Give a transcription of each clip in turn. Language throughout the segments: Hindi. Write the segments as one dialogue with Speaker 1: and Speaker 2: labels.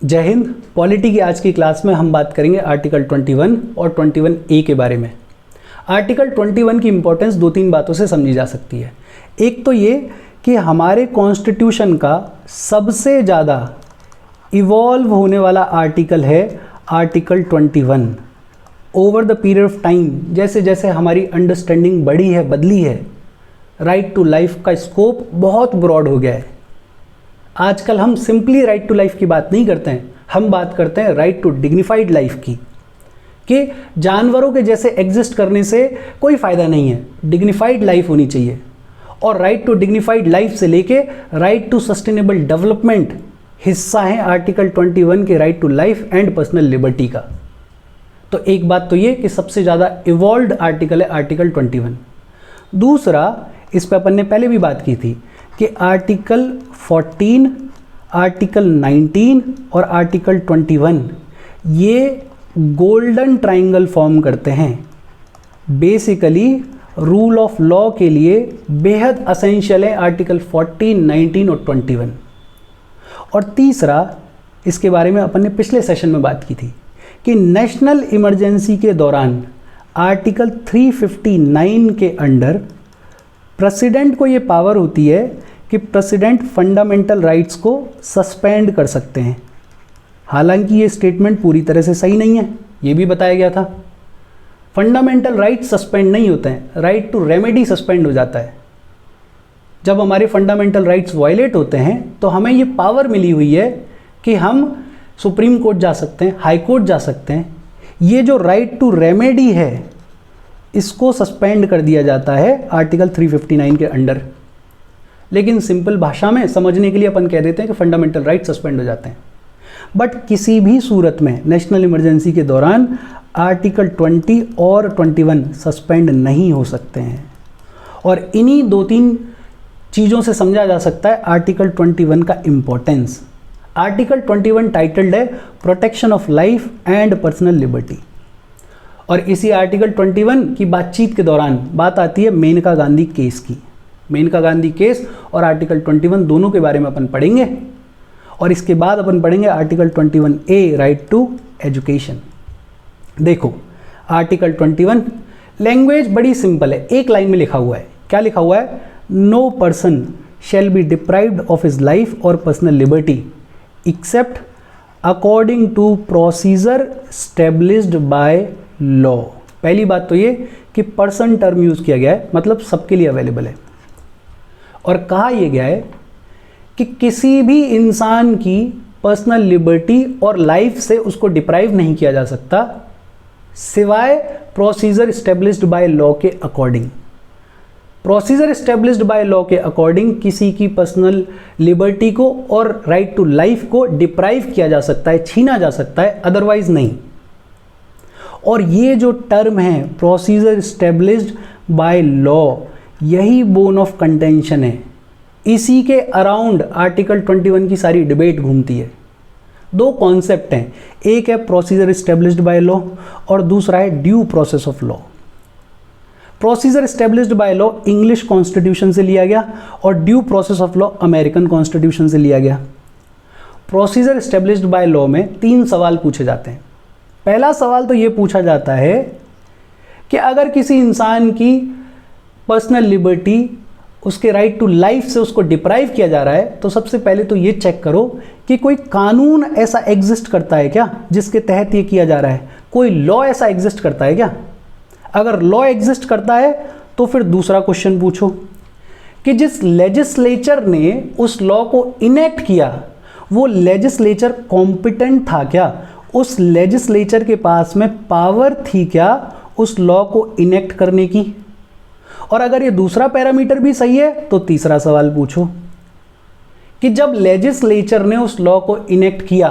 Speaker 1: जय हिंद। पॉलिटी की आज की क्लास में हम बात करेंगे आर्टिकल 21 और 21A के बारे में। आर्टिकल 21 की इंपॉर्टेंस दो तीन बातों से समझी जा सकती है। एक तो ये कि हमारे कॉन्स्टिट्यूशन का सबसे ज़्यादा इवॉल्व होने वाला आर्टिकल है article 21। Over the period of time जैसे जैसे हमारी अंडरस्टैंडिंग बढ़ी है, बदली है, राइट टू लाइफ का स्कोप बहुत ब्रॉड हो गया है। आजकल हम सिंपली राइट टू लाइफ की बात नहीं करते हैं, हम बात करते हैं राइट टू डिग्निफाइड लाइफ की, कि जानवरों के जैसे एग्जिस्ट करने से कोई फ़ायदा नहीं है, डिग्निफाइड लाइफ होनी चाहिए। और राइट टू डिग्निफाइड लाइफ से लेके राइट टू सस्टेनेबल डेवलपमेंट हिस्सा है आर्टिकल 21 के right to life and personal liberty का। तो एक बात तो ये कि सबसे ज़्यादा इवॉल्व्ड आर्टिकल है आर्टिकल 21। दूसरा, इस पर अपन ने पहले भी बात की थी कि आर्टिकल 14, आर्टिकल 19 और आर्टिकल 21 ये गोल्डन ट्राइंगल फॉर्म करते हैं। बेसिकली रूल ऑफ लॉ के लिए बेहद असेंशियल है आर्टिकल 14, 19 और 21। और तीसरा, इसके बारे में अपन ने पिछले सेशन में बात की थी कि नेशनल इमरजेंसी के दौरान आर्टिकल 359 के अंडर प्रेसिडेंट को ये पावर होती है कि प्रेसिडेंट फंडामेंटल राइट्स को सस्पेंड कर सकते हैं। हालांकि ये स्टेटमेंट पूरी तरह से सही नहीं है, ये भी बताया गया था। फंडामेंटल राइट्स सस्पेंड नहीं होते हैं, राइट टू रेमेडी सस्पेंड हो जाता है। जब हमारे फंडामेंटल राइट्स वायलेट होते हैं तो हमें ये पावर मिली हुई है कि हम सुप्रीम कोर्ट जा सकते हैं, हाई कोर्ट जा सकते हैं। ये जो राइट टू रेमेडी है इसको सस्पेंड कर दिया जाता है आर्टिकल 359 के अंडर। लेकिन सिंपल भाषा में समझने के लिए अपन कह देते हैं कि फंडामेंटल राइट सस्पेंड हो जाते हैं। बट किसी भी सूरत में नेशनल इमरजेंसी के दौरान आर्टिकल 20 और 21 सस्पेंड नहीं हो सकते हैं। और इन्हीं दो तीन चीज़ों से समझा जा सकता है आर्टिकल 21 का इम्पोर्टेंस। आर्टिकल 21 टाइटल्ड है protection of life and personal liberty. और इसी आर्टिकल 21 की बातचीत के दौरान बात आती है मेनका गांधी केस की। मेनका गांधी केस और आर्टिकल 21 दोनों के बारे में अपन पढ़ेंगे। और इसके बाद अपन पढ़ेंगे article 21A right to education. देखो, आर्टिकल 21 लैंग्वेज बड़ी सिंपल है, एक लाइन में लिखा हुआ है। क्या लिखा हुआ है? No person shall be deprived of his life और personal liberty except according to procedure established by law. पहली बात तो ये कि पर्सन टर्म यूज किया गया है, मतलब सबके लिए अवेलेबल है। और कहा यह गया है कि किसी भी इंसान की पर्सनल लिबर्टी और लाइफ से उसको डिप्राइव नहीं किया जा सकता सिवाय प्रोसीजर स्टेब्लिश्ड बाय लॉ के according. Procedure established by law के अकॉर्डिंग किसी की पर्सनल लिबर्टी को और राइट टू लाइफ को डिप्राइव किया जा सकता है, छीना जा सकता है, अदरवाइज नहीं। और ये जो टर्म है प्रोसीजर स्टेब्लिश्ड बाय लॉ, यही बोन ऑफ कंटेंशन है। इसी के अराउंड आर्टिकल 21 की सारी डिबेट घूमती है। दो कॉन्सेप्ट हैं, एक है प्रोसीजर स्टेब्लिश्ड बाय लॉ और दूसरा है due process of law. Procedure established by law English constitution से लिया गया और due process of law American constitution से लिया गया। प्रोसीजर स्टेब्लिश्ड बाय लॉ में 3 सवाल पूछे जाते हैं। पहला सवाल तो ये पूछा जाता है कि अगर किसी इंसान की पर्सनल लिबर्टी, उसके राइट टू लाइफ से उसको डिप्राइव किया जा रहा है, तो सबसे पहले तो ये चेक करो कि कोई कानून ऐसा एग्जिस्ट करता है क्या जिसके तहत ये किया जा रहा है। कोई लॉ ऐसा एग्जिस्ट करता है क्या? अगर लॉ एग्जिस्ट करता है तो फिर दूसरा क्वेश्चन पूछो कि जिस लेजिस्लेचर ने उस लॉ को इनेक्ट किया वो लेजिस्लेचर कॉम्पिटेंट था क्या? उस लेजिस्लेचर के पास में पावर थी क्या उस लॉ को इनेक्ट करने की? और अगर ये दूसरा पैरामीटर भी सही है तो तीसरा सवाल पूछो कि जब लेजिस्लेचर ने उस लॉ को इनेक्ट किया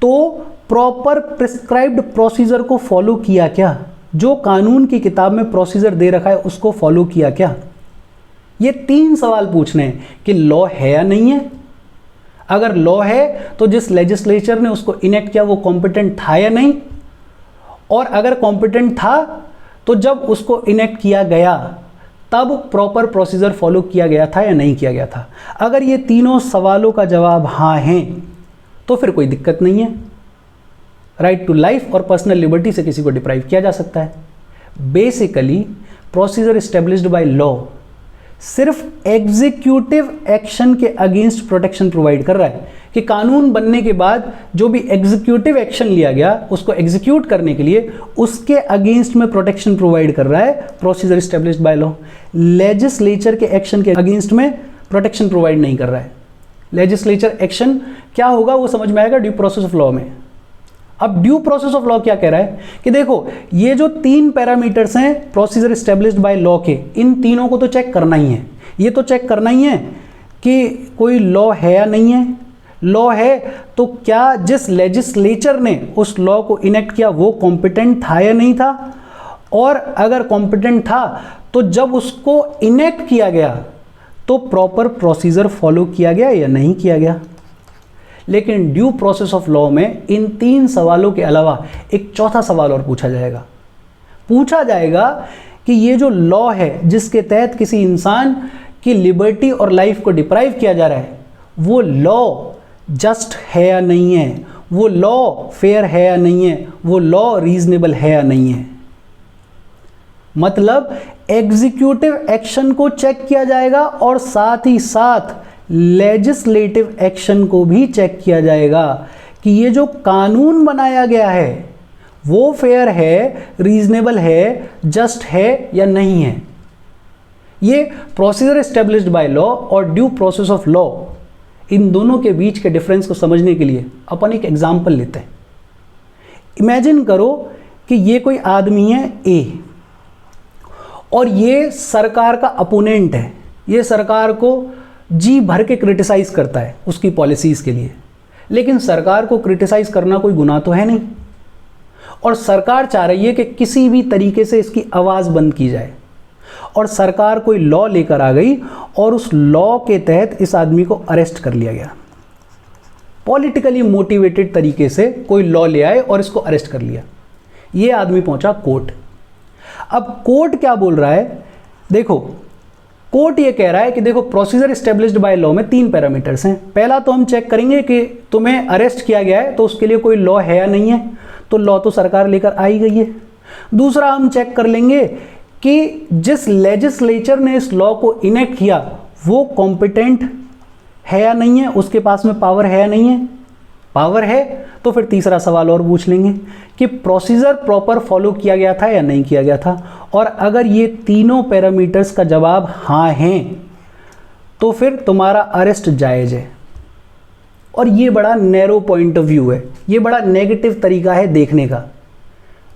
Speaker 1: तो प्रॉपर प्रिस्क्राइब्ड प्रोसीजर को फॉलो किया क्या? जो कानून की किताब में प्रोसीजर दे रखा है उसको फॉलो किया क्या? ये 3 सवाल पूछने हैं कि लॉ है या नहीं है। अगर लॉ है तो जिस लेजिस्लेचर ने उसको इनेक्ट किया वो कॉम्पिटेंट था या नहीं, और अगर कॉम्पिटेंट था तो जब उसको इनेक्ट किया गया तब प्रॉपर प्रोसीजर फॉलो किया गया था या नहीं किया गया था। अगर ये तीनों सवालों का जवाब हाँ है तो फिर कोई दिक्कत नहीं है। राइट टू लाइफ और पर्सनल लिबर्टी से किसी को डिप्राइव किया जा सकता है। Basically procedure established by law सिर्फ एग्जीक्यूटिव एक्शन के अगेंस्ट प्रोटेक्शन प्रोवाइड कर रहा है, कि कानून बनने के बाद जो भी एग्जीक्यूटिव एक्शन लिया गया उसको एग्जीक्यूट करने के लिए उसके अगेंस्ट में प्रोटेक्शन प्रोवाइड कर रहा है procedure established by law. Legislature के एक्शन के अगेंस्ट में प्रोटेक्शन प्रोवाइड नहीं कर रहा है। लेजिस्लेचर एक्शन क्या होगा वो समझ में आएगा ड्यू प्रोसेस ऑफ लॉ में। अब ड्यू प्रोसेस ऑफ लॉ क्या कह रहा है कि देखो ये जो 3 पैरामीटर्स हैं प्रोसीजर एस्टेब्लिश्ड बाय लॉ के, इन तीनों को तो चेक करना ही है। ये तो चेक करना ही है कि कोई लॉ है या नहीं है। लॉ है तो क्या जिस लेजिस्लेचर ने उस लॉ को इनेक्ट किया वो कॉम्पिटेंट था या नहीं था, और अगर कॉम्पिटेंट था तो जब उसको इनेक्ट किया गया तो प्रॉपर प्रोसीजर फॉलो किया गया या नहीं किया गया। लेकिन ड्यू प्रोसेस ऑफ लॉ में इन 3 सवालों के अलावा एक चौथा सवाल और पूछा जाएगा कि ये जो लॉ है जिसके तहत किसी इंसान की लिबर्टी और लाइफ को डिप्राइव किया जा रहा है, वो लॉ जस्ट है या नहीं है, वो लॉ फेयर है या नहीं है, वो लॉ रीजनेबल है या नहीं है। मतलब एग्जीक्यूटिव एक्शन को चेक किया जाएगा और साथ ही साथ लेजिस्लेटिव एक्शन को भी चेक किया जाएगा कि ये जो कानून बनाया गया है वो फेयर है, रीजनेबल है, जस्ट है या नहीं है। ये प्रोसीजर एस्टेब्लिश्ड बाय लॉ और ड्यू प्रोसेस ऑफ लॉ, इन दोनों के बीच के डिफरेंस को समझने के लिए अपन एक एग्जाम्पल लेते हैं। इमेजिन करो कि ये कोई आदमी है ए और ये सरकार का अपोनेंट है। ये सरकार को जी भर के क्रिटिसाइज करता है उसकी पॉलिसीज़ के लिए, लेकिन सरकार को क्रिटिसाइज करना कोई गुनाह तो है नहीं, और सरकार चाह रही है कि किसी भी तरीके से इसकी आवाज़ बंद की जाए, और सरकार कोई लॉ लेकर आ गई और उस लॉ के तहत इस आदमी को अरेस्ट कर लिया गया। पॉलिटिकली मोटिवेटेड तरीके से कोई लॉ ले आए और इसको अरेस्ट कर लिया। ये आदमी पहुंचा कोर्ट। अब कोर्ट क्या बोल रहा है, देखो कोर्ट ये कह रहा है कि देखो प्रोसीजर एस्टेब्लिश्ड बाय लॉ में 3 पैरामीटर्स हैं। पहला तो हम चेक करेंगे कि तुम्हें अरेस्ट किया गया है तो उसके लिए कोई लॉ है या नहीं है, तो लॉ तो सरकार लेकर आई गई है। दूसरा हम चेक कर लेंगे कि जिस लेजिस्लेचर ने इस लॉ को इनेक्ट किया वो कॉम्पिटेंट है या नहीं है, उसके पास में पावर है या नहीं है। पावर है तो फिर तीसरा सवाल और पूछ लेंगे कि प्रोसीजर प्रॉपर फॉलो किया गया था या नहीं किया गया था, और अगर ये तीनों पैरामीटर्स का जवाब हाँ है तो फिर तुम्हारा अरेस्ट जायज़ है। और ये बड़ा नैरो पॉइंट ऑफ व्यू है, ये बड़ा नेगेटिव तरीका है देखने का।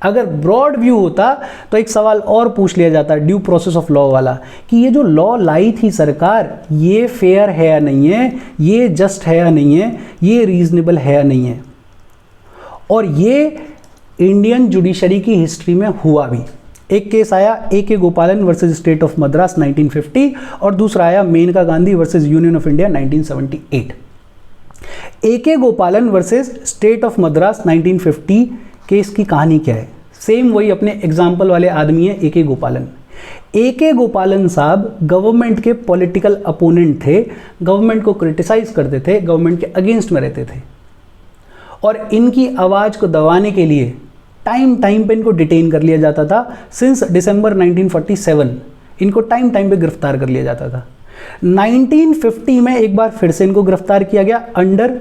Speaker 1: अगर ब्रॉड व्यू होता तो एक सवाल और पूछ लिया जाता ड्यू प्रोसेस ऑफ लॉ वाला कि ये जो लॉ लाई थी सरकार, ये फेयर है या नहीं है, ये जस्ट है या नहीं है, ये रीजनेबल है या नहीं है। और ये इंडियन जुडिशरी की हिस्ट्री में हुआ भी। एक केस आया A.K. Gopalan versus state of Madras 1950, और दूसरा आया Maneka Gandhi versus union of India 1978। A.K. Gopalan versus state of Madras 1950 case की कहानी क्या है, सेम वही अपने एग्जाम्पल वाले आदमी है A.K. गोपालन। A.K. गोपालन साहब गवर्नमेंट के पॉलिटिकल अपोनेंट थे, गवर्नमेंट को क्रिटिसाइज करते थे, गवर्नमेंट के अगेंस्ट में रहते थे, और इनकी आवाज़ को दबाने के लिए टाइम पे इनको डिटेन कर लिया जाता था। सिंस दिसंबर 1947 इनको टाइम पे गिरफ्तार कर लिया जाता था। 1950 में एक बार फिर से इनको गिरफ्तार किया गया under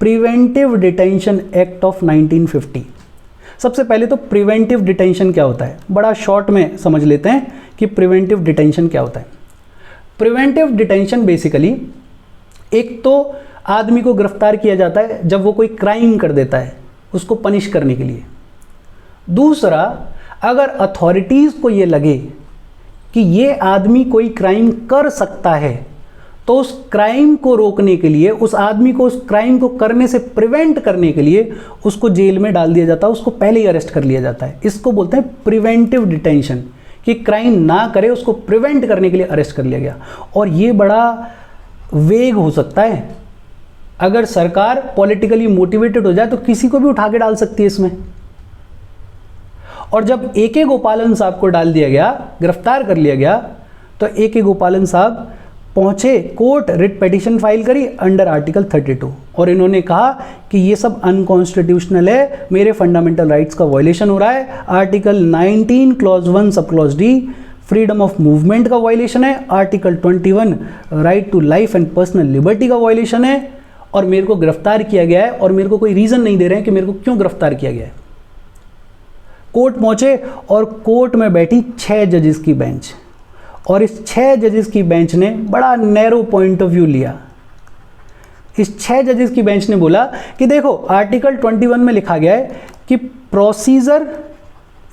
Speaker 1: preventive detention act of 1950। सबसे पहले तो प्रिवेंटिव डिटेंशन क्या होता है, बड़ा शॉर्ट में समझ लेते हैं कि प्रिवेंटिव डिटेंशन क्या होता है। प्रिवेंटिव डिटेंशन बेसिकली एक तो आदमी को गिरफ्तार किया जाता है जब वो कोई क्राइम कर देता है, उसको पनिश करने के लिए। दूसरा, अगर अथॉरिटीज़ को ये लगे कि ये आदमी कोई क्राइम कर सकता है तो उस क्राइम को रोकने के लिए, उस आदमी को उस क्राइम को करने से प्रिवेंट करने के लिए उसको जेल में डाल दिया जाता है, उसको पहले ही अरेस्ट कर लिया जाता है। इसको बोलते हैं प्रिवेंटिव डिटेंशन, कि क्राइम ना करे उसको प्रिवेंट करने के लिए अरेस्ट कर लिया गया। और ये बड़ा वेग हो सकता है, अगर सरकार पॉलिटिकली मोटिवेटेड हो जाए तो किसी को भी उठा के डाल सकती है इसमें। और जब A.K. गोपालन साहब को डाल दिया गया, गिरफ्तार कर लिया गया, तो A.K. गोपालन साहब पहुँचे कोर्ट, रिट पिटीशन फाइल करी अंडर आर्टिकल 32 और इन्होंने कहा कि ये सब अनकॉन्स्टिट्यूशनल है, मेरे फंडामेंटल राइट्स का वायलेशन हो रहा है। Article 19 clause 1 sub clause D freedom of movement का वायलेशन है। Article 21 right to life and personal liberty का वायलेशन है और मेरे को गिरफ्तार किया गया है और मेरे को कोई रीज़न नहीं दे रहे हैं कि मेरे को क्यों गिरफ्तार किया गया है। कोर्ट पहुँचे और कोर्ट में बैठी 6 जजेस की बेंच और इस 6 जजेस की बेंच ने बड़ा नैरो पॉइंट ऑफ व्यू लिया। इस 6 जजेस की बेंच ने बोला कि देखो आर्टिकल 21 में लिखा गया है कि प्रोसीजर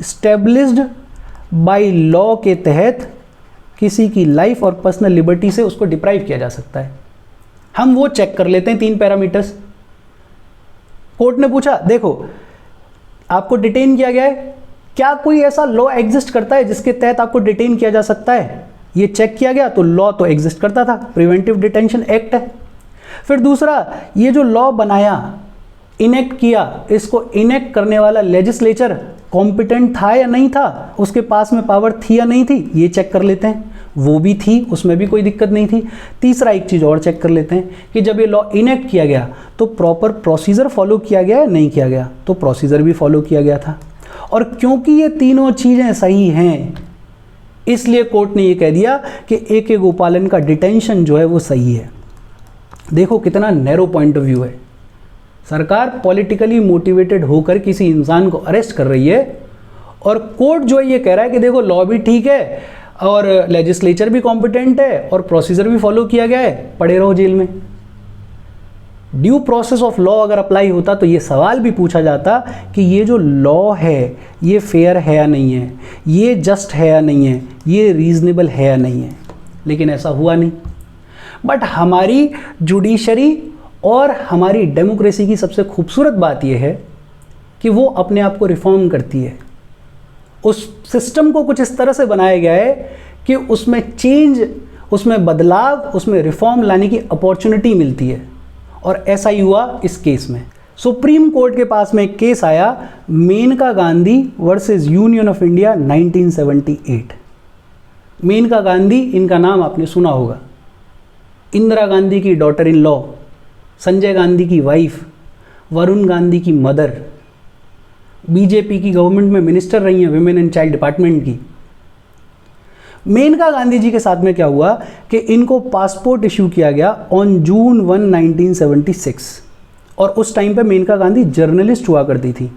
Speaker 1: स्टेब्लिश्ड बाय लॉ के तहत किसी की लाइफ और पर्सनल लिबर्टी से उसको डिप्राइव किया जा सकता है। हम वो चेक कर लेते हैं 3 पैरामीटर्स। कोर्ट ने पूछा देखो आपको डिटेन किया गया है, क्या कोई ऐसा लॉ एग्जिस्ट करता है जिसके तहत आपको डिटेन किया जा सकता है? ये चेक किया गया तो लॉ तो एग्जिस्ट करता था, प्रिवेंटिव डिटेंशन एक्ट है। फिर दूसरा, ये जो लॉ बनाया, इनेक्ट किया, इसको इनेक्ट करने वाला लेजिस्लेचर कॉम्पिटेंट था या नहीं था, उसके पास में पावर थी या नहीं थी, ये चेक कर लेते हैं। वो भी थी, उसमें भी कोई दिक्कत नहीं थी। तीसरा एक चीज़ और चेक कर लेते हैं कि जब ये लॉ इनेक्ट किया गया तो प्रॉपर प्रोसीजर फॉलो किया गया या नहीं किया गया, तो प्रोसीजर भी फॉलो किया गया था। और क्योंकि ये तीनों चीज़ें सही हैं इसलिए कोर्ट ने ये कह दिया कि ए.के. गोपालन का डिटेंशन जो है वो सही है। देखो कितना नैरो पॉइंट ऑफ व्यू है। सरकार पॉलिटिकली मोटिवेटेड होकर किसी इंसान को अरेस्ट कर रही है और कोर्ट जो है ये कह रहा है कि देखो लॉ भी ठीक है और लेजिस्लेचर भी कॉम्पिटेंट है और प्रोसीजर भी फॉलो किया गया है, पड़े रहो जेल में। ड्यू प्रोसेस ऑफ लॉ अगर अप्लाई होता तो ये सवाल भी पूछा जाता कि ये जो लॉ है ये फेयर है या नहीं है, ये जस्ट है या नहीं है, ये रीजनेबल है या नहीं है, लेकिन ऐसा हुआ नहीं। बट हमारी जुडिशरी और हमारी डेमोक्रेसी की सबसे खूबसूरत बात यह है कि वो अपने आप को रिफॉर्म करती है। उस सिस्टम को कुछ इस तरह से बनाया गया है कि उसमें चेंज, उसमें बदलाव, उसमें रिफॉर्म लाने की अपॉर्चुनिटी मिलती है और ऐसा ही हुआ इस केस में। सुप्रीम कोर्ट के पास में एक केस आया, Maneka Gandhi versus union of India 1978। Maneka Gandhi, इनका नाम आपने सुना होगा, इंदिरा गांधी की daughter in law, Sanjay Gandhi की वाइफ, वरुण गांधी की मदर, बीजेपी की गवर्नमेंट में मिनिस्टर रही हैं विमेन एंड चाइल्ड डिपार्टमेंट की। मेनका गांधी जी के साथ में क्या हुआ कि इनको पासपोर्ट इशू किया गया ऑन जून 1, 1976 और उस टाइम पे मेनका गांधी जर्नलिस्ट हुआ करती थी।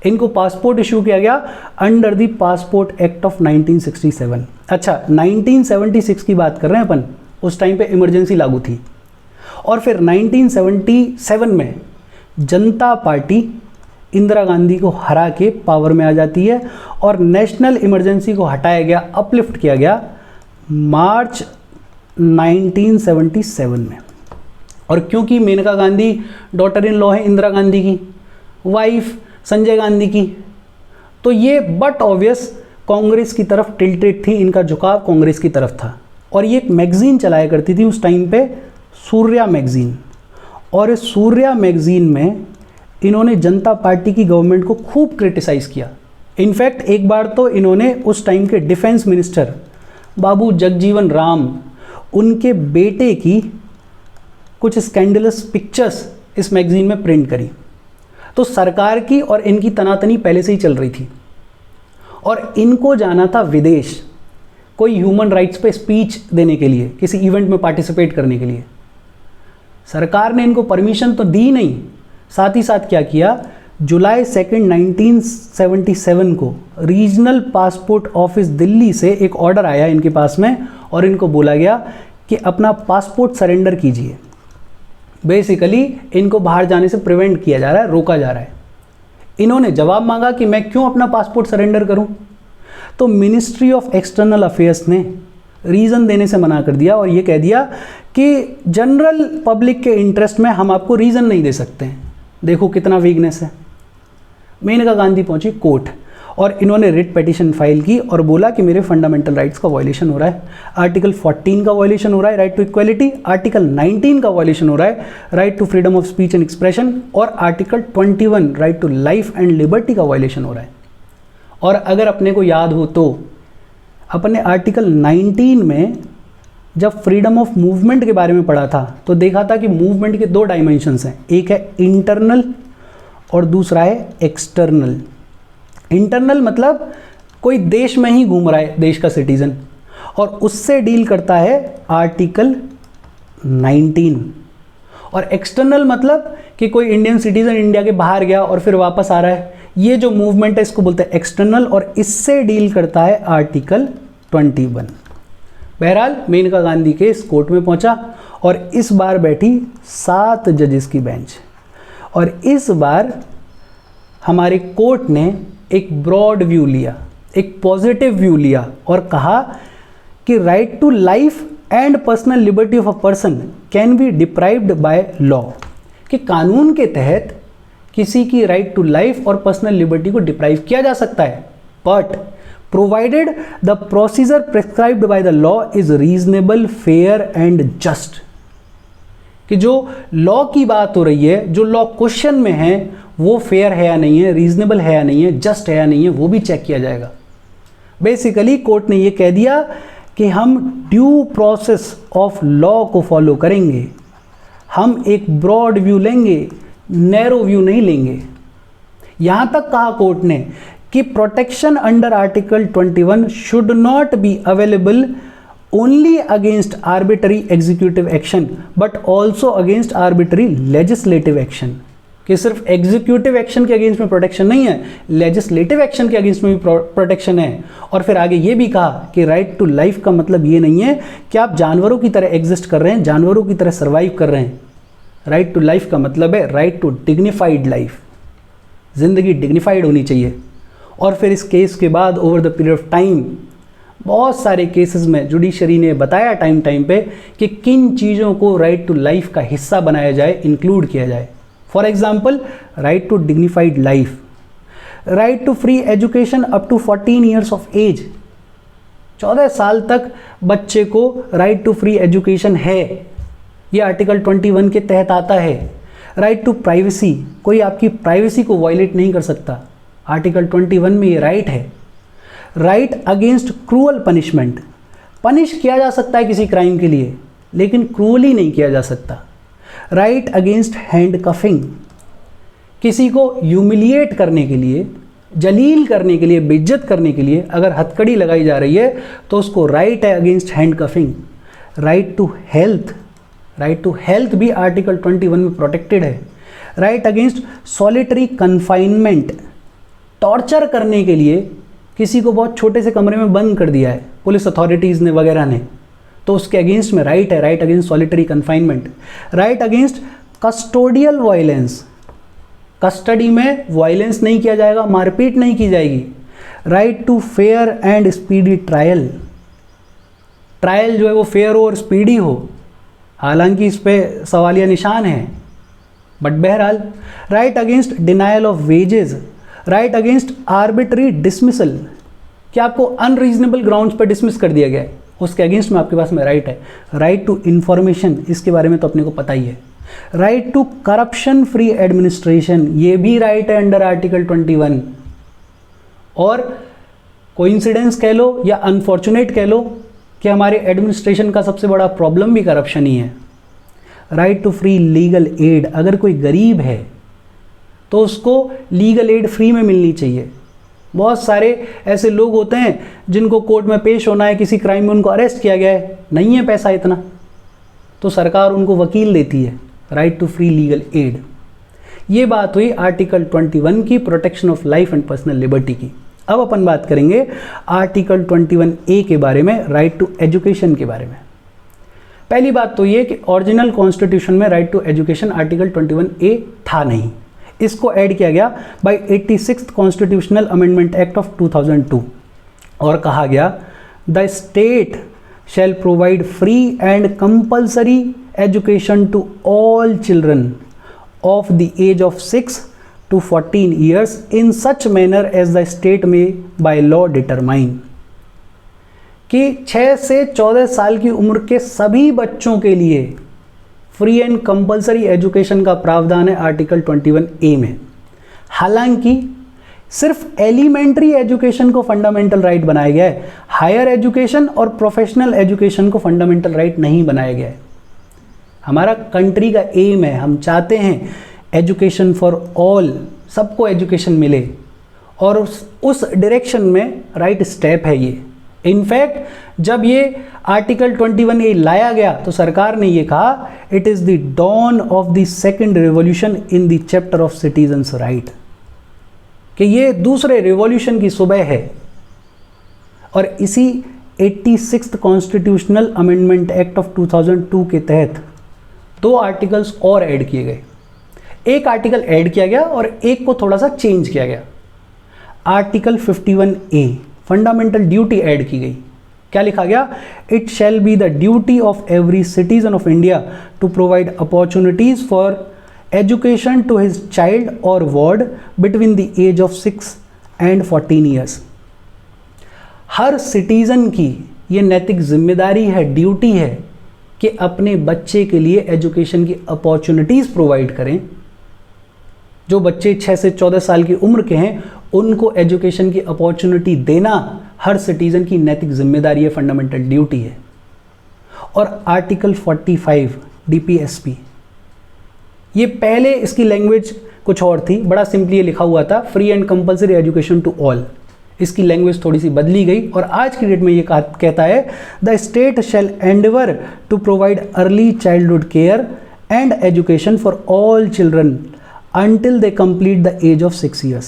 Speaker 1: इनको पासपोर्ट इशू किया गया under the passport act of 1967। अच्छा, 1976 की बात कर रहे हैं अपन, उस टाइम पे इमरजेंसी लागू थी। और फिर 1977 में जनता पार्टी इंदिरा गांधी को हरा के पावर में आ जाती है और नेशनल इमरजेंसी को हटाया गया, अपलिफ्ट किया गया मार्च 1977 में। और क्योंकि Maneka Gandhi daughter in law है इंदिरा गांधी की, वाइफ संजय गांधी की, तो ये बट ऑब्वियस कांग्रेस की तरफ टिल्टेड थी, इनका झुकाव कांग्रेस की तरफ था। और ये एक मैगजीन चलाया करती थी उस टाइम पे, सूर्या मैगजीन। और इस सूर्या मैगजीन में इन्होंने जनता पार्टी की गवर्नमेंट को खूब क्रिटिसाइज़ किया। इनफैक्ट एक बार तो इन्होंने उस टाइम के डिफेंस मिनिस्टर बाबू जगजीवन राम, उनके बेटे की कुछ स्कैंडलस पिक्चर्स इस मैगजीन में प्रिंट करी। तो सरकार की और इनकी तनातनी पहले से ही चल रही थी और इनको जाना था विदेश, कोई ह्यूमन राइट्स पे स्पीच देने के लिए, किसी इवेंट में पार्टिसिपेट करने के लिए। सरकार ने इनको परमिशन तो दी नहीं, साथ ही साथ क्या किया, जुलाई 2, 1977 को रीजनल पासपोर्ट ऑफिस दिल्ली से एक ऑर्डर आया इनके पास में और इनको बोला गया कि अपना पासपोर्ट सरेंडर कीजिए। बेसिकली इनको बाहर जाने से प्रिवेंट किया जा रहा है, रोका जा रहा है। इन्होंने जवाब मांगा कि मैं क्यों अपना पासपोर्ट सरेंडर करूं, तो मिनिस्ट्री ऑफ एक्सटर्नल अफेयर्स ने रीज़न देने से मना कर दिया और ये कह दिया कि जनरल पब्लिक के इंटरेस्ट में हम आपको रीज़न नहीं दे सकते हैं। देखो कितना वीकनेस है। मेनका गांधी पहुंची कोर्ट और इन्होंने रिट पिटीशन फाइल की और बोला कि मेरे फंडामेंटल राइट्स का वायलेशन हो रहा है। आर्टिकल 14 का वायलेशन हो रहा है, राइट टू इक्वलिटी। आर्टिकल 19 का वायलेशन हो रहा है, right to freedom of speech and expression. और article 21 right to life and liberty का वायलेशन हो रहा है। और अगर अपने को याद हो तो अपने आर्टिकल 19 में जब फ्रीडम ऑफ मूवमेंट के बारे में पढ़ा था तो देखा था कि मूवमेंट के दो डायमेंशंस हैं, एक है इंटरनल और दूसरा है एक्सटर्नल। इंटरनल मतलब कोई देश में ही घूम रहा है, देश का सिटीजन, और उससे डील करता है आर्टिकल 19। और एक्सटर्नल मतलब कि कोई इंडियन सिटीजन इंडिया के बाहर गया और फिर वापस आ रहा है, ये जो मूवमेंट है इसको बोलते हैं एक्सटर्नल, और इससे डील करता है आर्टिकल 21। बहरहाल मेनका गांधी केस कोर्ट में पहुंचा और इस बार बैठी 7 जजेस की बेंच, और इस बार हमारे कोर्ट ने एक ब्रॉड व्यू लिया, एक पॉजिटिव व्यू लिया और कहा कि right to life and personal liberty of a person can be deprived by law, कि कानून के तहत किसी की राइट टू लाइफ और पर्सनल लिबर्टी को डिप्राइव किया जा सकता है, but provided the procedure prescribed by the law is reasonable, fair and just. कि जो लॉ की बात हो रही है, जो लॉ क्वेश्चन में है, वो फेयर है या नहीं है, रीजनेबल है या नहीं है, जस्ट है या नहीं है, वो भी चेक किया जाएगा। बेसिकली कोर्ट ने ये कह दिया कि हम ड्यू प्रोसेस ऑफ लॉ को फॉलो करेंगे, हम एक ब्रॉड व्यू लेंगे, नैरो व्यू नहीं लेंगे। यहां तक कहा कोर्ट ने कि protection under article 21 should not be available only against arbitrary executive action but also against arbitrary legislative action, कि सिर्फ एग्जीक्यूटिव एक्शन के अगेंस्ट में प्रोटेक्शन नहीं है, लेजिस्लेटिव एक्शन के अगेंस्ट में भी प्रोटेक्शन है। और फिर आगे ये भी कहा कि राइट टू लाइफ का मतलब ये नहीं है कि आप जानवरों की तरह एग्जिस्ट कर रहे हैं, जानवरों की तरह सर्वाइव कर रहे हैं। राइट टू लाइफ का मतलब है राइट टू डिग्निफाइड लाइफ, जिंदगी डिग्निफाइड होनी चाहिए। और फिर इस केस के बाद over the period of time बहुत सारे केसेस में जुडिशरी ने बताया टाइम पे कि किन चीज़ों को राइट टू लाइफ का हिस्सा बनाया जाए, इंक्लूड किया जाए। For example, right to dignified life, right to free education up to 14 years of age, 14 साल तक बच्चे को राइट टू फ्री एजुकेशन है, ये आर्टिकल 21 के तहत आता है। राइट टू प्राइवेसी, कोई आपकी प्राइवेसी को वायलेट नहीं कर सकता, आर्टिकल 21 में ये राइट है। Right against cruel punishment, punish किया जा सकता है किसी क्राइम के लिए लेकिन क्रूअली नहीं किया जा सकता। राइट अगेंस्ट हैंड कफिंग, किसी को ह्यूमिलिएट करने के लिए, जलील करने के लिए, बेइज्जत करने के लिए अगर हथकड़ी लगाई जा रही है तो उसको राइट है against handcuffing. Right to health, right to health भी आर्टिकल 21 में प्रोटेक्टेड है। Right against solitary confinement, torture करने के लिए किसी को बहुत छोटे से कमरे में बंद कर दिया है पुलिस अथॉरिटीज़ ने वगैरह ने, तो उसके अगेंस्ट में राइट है, right against solitary confinement. Right against custodial violence, custody में वायलेंस नहीं किया जाएगा, मारपीट नहीं की जाएगी। Right to fair and speedy trial, trial जो है वो फेयर हो और स्पीडी हो, हालांकि इस पे सवालिया निशान है, बट बहरहाल। Right against denial of wages, right against arbitrary dismissal, कि आपको अनरीजनेबल ग्राउंड्स पर डिसमिस कर दिया गया है, उसके अगेंस्ट में आपके पास में राइट है। राइट टू इंफॉर्मेशन, इसके बारे में तो अपने को पता ही है। Right to corruption free administration, ये भी राइट है अंडर आर्टिकल 21। और कोइंसिडेंस कह लो या अनफॉर्चुनेट कह लो कि हमारे एडमिनिस्ट्रेशन का सबसे बड़ा प्रॉब्लम भी करप्शन ही है। Right to free legal aid, अगर कोई गरीब है तो उसको लीगल एड फ्री में मिलनी चाहिए। बहुत सारे ऐसे लोग होते हैं जिनको कोर्ट में पेश होना है, किसी क्राइम में उनको अरेस्ट किया गया है, नहीं है पैसा इतना, तो सरकार उनको वकील देती है। Right to free legal aid, ये बात हुई आर्टिकल 21 की, protection of life and personal liberty की। अब अपन बात करेंगे आर्टिकल 21A के बारे में, राइट टू एजुकेशन के बारे में। पहली बात तो ये कि ओरिजिनल कॉन्स्टिट्यूशन में right to education article 21A था नहीं, इसको ऐड किया गया by 86th constitutional amendment act of 2002 और कहा गया the state shall provide free and compulsory education to all children of the age of 6 to 14 years in such manner as the state may by law determine, कि 6 से 14 साल की उम्र के सभी बच्चों के लिए फ्री एंड कंपलसरी एजुकेशन का प्रावधान है आर्टिकल 21A में। हालांकि सिर्फ एलिमेंट्री एजुकेशन को फंडामेंटल राइट बनाया गया है, हायर एजुकेशन और प्रोफेशनल एजुकेशन को फंडामेंटल राइट नहीं बनाया गया है। हमारा कंट्री का एम है, हम चाहते हैं एजुकेशन फॉर ऑल, सबको एजुकेशन मिले, और उस डायरेक्शन में राइट स्टेप है ये। इनफैक्ट जब ये आर्टिकल 21A लाया गया तो सरकार ने ये कहा, it is the dawn of the second revolution in the chapter of citizens right, कि ये दूसरे रिवॉल्यूशन की सुबह है। और इसी 86th constitutional amendment act of 2002 के तहत 2 आर्टिकल्स और ऐड किए गए। एक आर्टिकल ऐड किया गया और एक को थोड़ा सा चेंज किया गया। Article 51A fundamental duty add की गई। क्या लिखा गया? It shall be the duty of every citizen of India to provide opportunities for education to his child और ward between the age of 6 and 14 years. हर सिटीजन की ये नैतिक जिम्मेदारी है, ड्यूटी है कि अपने बच्चे के लिए एजुकेशन की अपॉर्चुनिटीज़ प्रोवाइड करें। जो बच्चे 6 से 14 साल की उम्र के हैं उनको एजुकेशन की अपॉर्चुनिटी देना हर सिटीज़न की नैतिक जिम्मेदारी है, फंडामेंटल ड्यूटी है। और आर्टिकल 45 DPSP, ये पहले इसकी लैंग्वेज कुछ और थी, बड़ा सिंपली ये लिखा हुआ था, free and compulsory education to all. इसकी लैंग्वेज थोड़ी सी बदली गई और आज की डेट में ये कहता है, the state shall endeavour to provide early childhood care and education for all children until they complete the age of 6 years।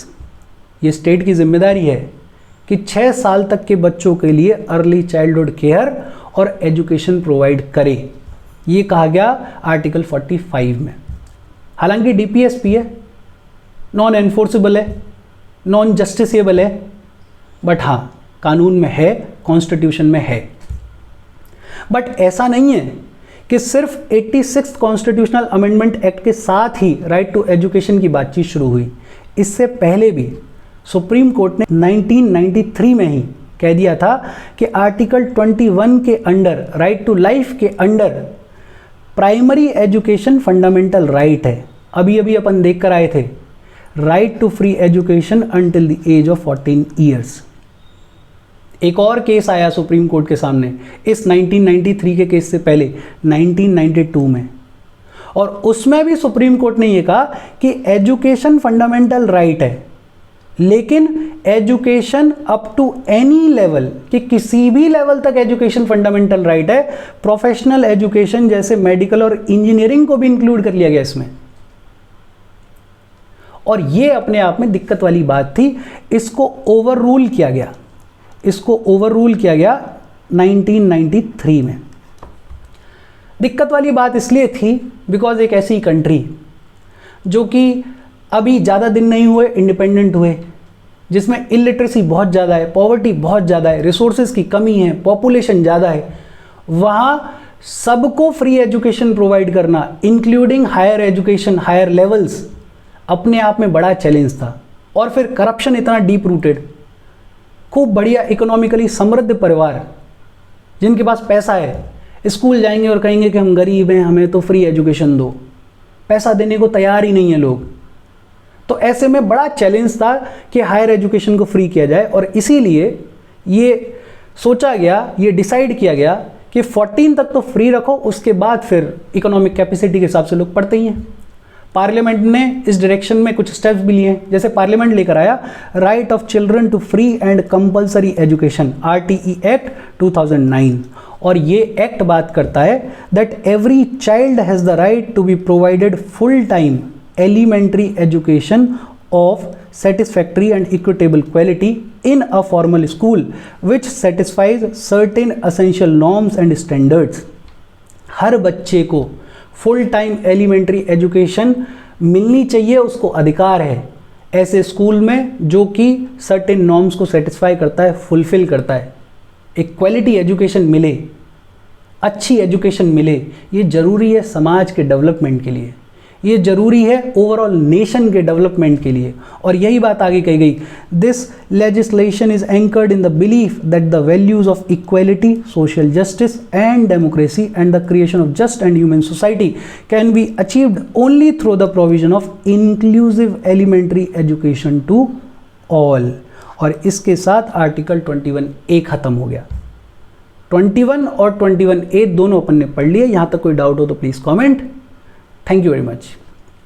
Speaker 1: ये स्टेट की जिम्मेदारी है कि 6 साल तक के बच्चों के लिए अर्ली चाइल्डहुड केयर और एजुकेशन प्रोवाइड करे। ये कहा गया आर्टिकल 45 में। हालांकि DPSP है, नॉन एनफोर्सेबल है, नॉन जस्टिसेबल है, बट हाँ कानून में है, कॉन्स्टिट्यूशन में है। बट ऐसा नहीं है कि सिर्फ 86th कॉन्स्टिट्यूशनल अमेंडमेंट एक्ट के साथ ही राइट टू एजुकेशन की बातचीत शुरू हुई। इससे पहले भी सुप्रीम कोर्ट ने 1993 में ही कह दिया था कि आर्टिकल 21 के अंडर, राइट टू लाइफ के under, primary education fundamental right है। अभी अभी अपन देख कर आए थे, right to free education until the age of 14 years. एक और केस आया सुप्रीम कोर्ट के सामने इस 1993 के केस से पहले 1992 में, और उसमें भी सुप्रीम कोर्ट ने यह कहा कि एजुकेशन फंडामेंटल राइट है, लेकिन education up to any level, कि किसी भी लेवल तक एजुकेशन फंडामेंटल राइट है। प्रोफेशनल एजुकेशन जैसे मेडिकल और इंजीनियरिंग को भी इंक्लूड कर लिया गया इसमें। और ये अपने आप में दिक्कत वाली बात थी, इसको ओवर रूल किया गया। इसको ओवर रूल किया गया 1993 में। दिक्कत वाली बात इसलिए थी बिकॉज एक ऐसी कंट्री जो कि अभी ज़्यादा दिन नहीं हुए इंडिपेंडेंट हुए, जिसमें इलिटरेसी बहुत ज़्यादा है, पॉवर्टी बहुत ज़्यादा है, रिसोर्सेज की कमी है, पॉपुलेशन ज़्यादा है, वहाँ सबको फ्री एजुकेशन प्रोवाइड करना including higher education, higher levels, अपने आप में बड़ा चैलेंज था। और फिर करप्शन इतना डीप रूटेड, खूब बढ़िया इकोनॉमिकली समृद्ध परिवार जिनके पास पैसा है, स्कूल जाएंगे और कहेंगे कि हम गरीब हैं, हमें तो फ्री एजुकेशन दो, पैसा देने को तैयार ही नहीं है लोग। तो ऐसे में बड़ा चैलेंज था कि हायर एजुकेशन को फ्री किया जाए, और इसीलिए ये सोचा गया, ये डिसाइड किया गया कि 14 तक तो फ्री रखो, उसके बाद फिर इकोनॉमिक कैपेसिटी के हिसाब से लोग पढ़ते ही हैं। पार्लियामेंट ने इस डायरेक्शन में कुछ स्टेप्स भी लिए, जैसे पार्लियामेंट लेकर आया right of children to free and compulsory education, RTE act 2009, और ये एक्ट बात करता है that every child has the right to be provided full time elementary education of satisfactory and equitable quality in a formal school which satisfies certain essential norms and standards। हर बच्चे को फुल टाइम एलिमेंट्री एजुकेशन मिलनी चाहिए, उसको अधिकार है ऐसे स्कूल में जो कि सर्टेन नॉर्म्स को सेटिस्फाई करता है, फुलफिल करता है। एक क्वालिटी एजुकेशन मिले, अच्छी एजुकेशन मिले, ये ज़रूरी है समाज के डेवलपमेंट के लिए, ये ज़रूरी है ओवरऑल नेशन के डेवलपमेंट के लिए। और यही बात आगे कही गई, this legislation is anchored in the belief that the values of equality, social justice and democracy and the creation of just and human society can be achieved only through the provision of inclusive elementary education to all, और इसके साथ आर्टिकल 21A खत्म हो गया। 21 और 21A दोनों अपन ने पढ़ लिए। यहाँ तक कोई डाउट हो तो please comment. Thank you very much.